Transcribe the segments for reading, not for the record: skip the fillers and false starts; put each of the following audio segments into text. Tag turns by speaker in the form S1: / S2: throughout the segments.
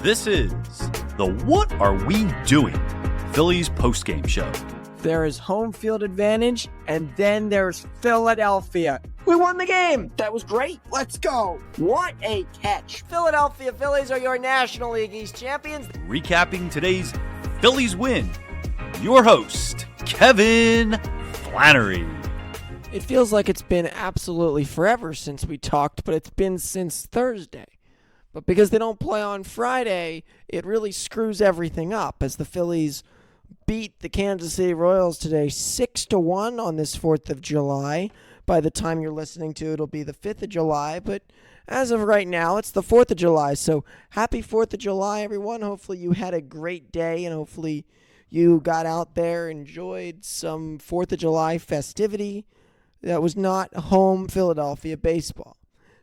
S1: This is the What Are We Doing? Phillies postgame show.
S2: There is home field advantage, and then there's Philadelphia. We won the game. That was great. Let's go. What a catch. Philadelphia Phillies are your National League East champions.
S1: Recapping today's Phillies win, your host, Kevin Flannery.
S2: It feels like it's been absolutely forever since we talked, but it's been since Thursday. But because they don't play on Friday, it really screws everything up as the Phillies beat the Kansas City Royals today 6-1 on this 4th of July. By the time you're listening to it, it'll be the 5th of July. But as of right now, it's the 4th of July. So happy 4th of July, everyone. Hopefully you had a great day, and hopefully you got out there, enjoyed some 4th of July festivity that was not home Philadelphia baseball.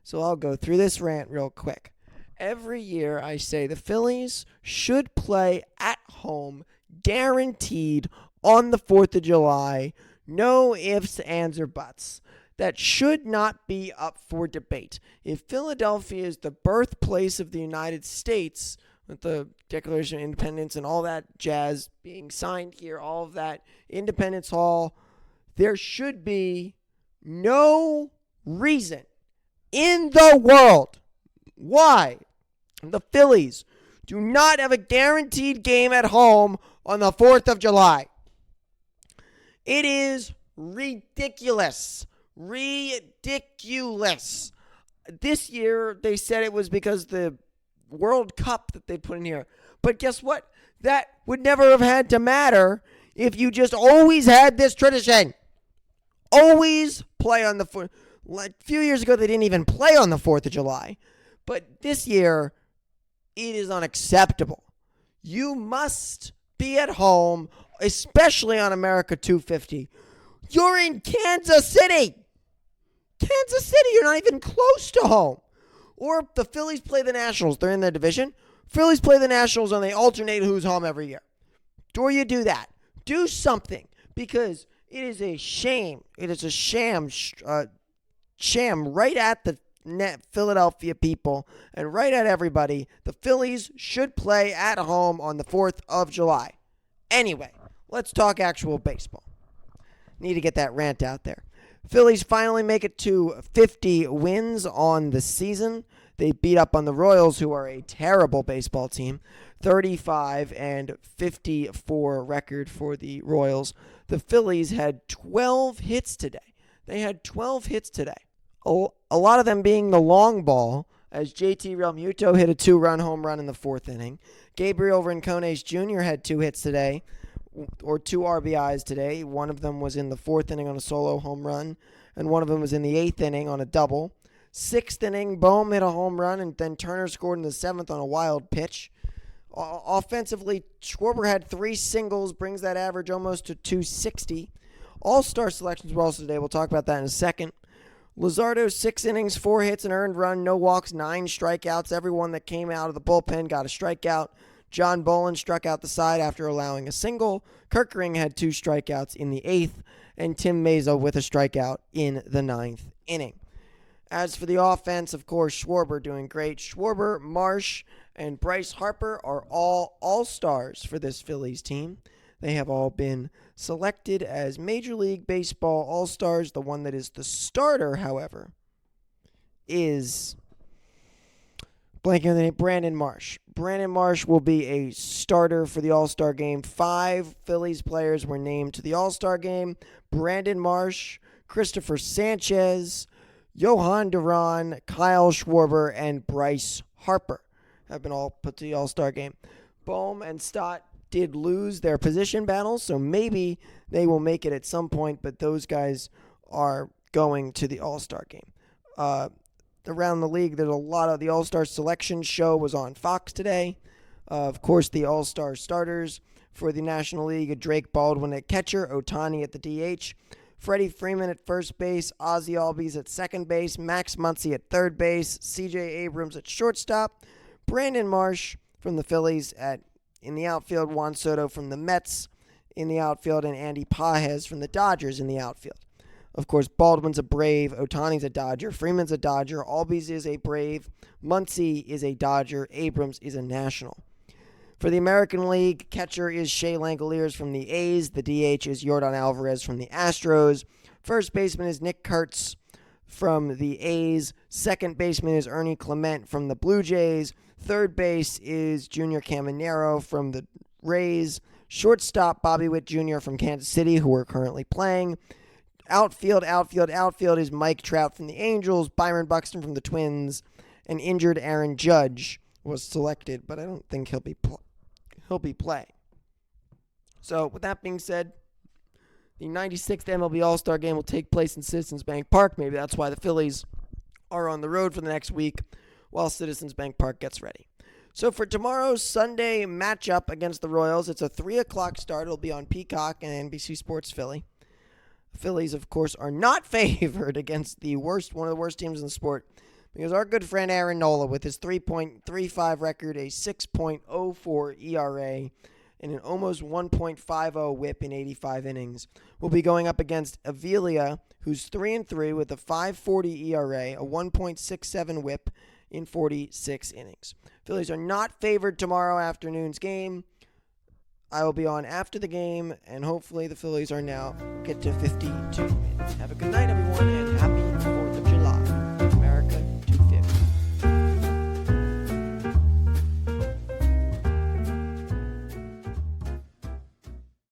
S2: So I'll go through this rant real quick. Every year I say the Phillies should play at home, guaranteed, on the 4th of July. No ifs, ands, or buts. That should not be up for debate. If Philadelphia is the birthplace of the United States, with the Declaration of Independence and all that jazz being signed here, all of that, Independence Hall, there should be no reason in the world why the Phillies do not have a guaranteed game at home on the 4th of July. It is ridiculous. Ridiculous. This year, they said it was because the World Cup that they put in here. But guess what? That would never have had to matter if you just always had this tradition. Always play on the 4th. A few years ago, they didn't even play on the 4th of July. But this year, it is unacceptable. You must be at home, especially on America 250. You're in Kansas City. Kansas City, you're not even close to home. Or the Phillies play the Nationals. They're in their division. Phillies play the Nationals, and they alternate who's home every year. Or you do that. Do something, because it is a shame. It is a sham right at the Philadelphia people and right at everybody. The Phillies should play at home on the 4th of July. Anyway, let's talk actual baseball. Need to get that rant out there. Phillies finally make it to 50 wins on the season. They beat up on the Royals, who are a terrible baseball team. 35-54 record for the Royals. The Phillies had 12 hits today. They had 12 hits today. A lot of them being the long ball, as JT Realmuto hit a 2-run home run in the 4th inning. Gabriel Rincones Jr. had 2 hits today, or 2 RBIs today. One of them was in the 4th inning on a solo home run, and one of them was in the 8th inning on a double. 6th inning, Bohm hit a home run, and then Turner scored in the 7th on a wild pitch. Offensively, Schwarber had 3 singles, brings that average almost to 260. All-star selections were also today. We'll talk about that in a second. Luzardo, 6 innings, 4 hits, an earned run, no walks, 9 strikeouts. Everyone that came out of the bullpen got a strikeout. John Bolin struck out the side after allowing a single. Kirkering had 2 strikeouts in the 8th, and Tim Mesa with a strikeout in the 9th inning. As for the offense, of course, Schwarber doing great. Schwarber, Marsh, and Bryce Harper are all all-stars for this Phillies team. They have all been selected as Major League Baseball All-Stars. The one that is the starter, however, is blanking on the name, Brandon Marsh. Brandon Marsh will be a starter for the All-Star game. 5 Phillies players were named to the All-Star game. Brandon Marsh, Christopher Sanchez, Johan Duran, Kyle Schwarber, and Bryce Harper have been all put to the All-Star game. Bohm and Stott did lose their position battles, so maybe they will make it at some point, but those guys are going to the All-Star game. Around the league, there's a lot of the All-Star selection show was on Fox today. Of course, the All-Star starters for the National League, Drake Baldwin at catcher, Ohtani at the DH, Freddie Freeman at first base, Ozzie Albies at second base, Max Muncy at third base, C.J. Abrams at shortstop, Brandon Marsh from the Phillies in the outfield, Juan Soto from the Mets in the outfield, and Andy Pages from the Dodgers in the outfield. Of course, Baldwin's a Brave, Otani's a Dodger, Freeman's a Dodger, Albies is a Brave, Muncy is a Dodger, Abrams is a National. For the American League, catcher is Shea Langoliers from the A's. The DH is Yordan Alvarez from the Astros. First baseman is Nick Kurtz from the A's. Second baseman is Ernie Clement from the Blue Jays. Third base is Junior Caminero from the Rays. Shortstop, Bobby Witt Jr. from Kansas City, who we're currently playing. Outfield is Mike Trout from the Angels. Byron Buxton from the Twins. And injured Aaron Judge was selected, but I don't think he'll be playing. So, with that being said, the 96th MLB All-Star Game will take place in Citizens Bank Park. Maybe that's why the Phillies are on the road for the next week while Citizens Bank Park gets ready. So for tomorrow's Sunday matchup against the Royals, it's a 3 o'clock start. It'll be on Peacock and NBC Sports Philly. The Phillies, of course, are not favored against one of the worst teams in the sport because our good friend Aaron Nola, with his 3.35 record, a 6.04 ERA, and an almost 1.50 whip in 85 innings, will be going up against Avila, who's 3-3 with a 5.40 ERA, a 1.67 whip in 46 innings. Phillies are not favored tomorrow afternoon's game. I will be on after the game, and hopefully the Phillies are now get to 52 wins. Have a good night, everyone, and happy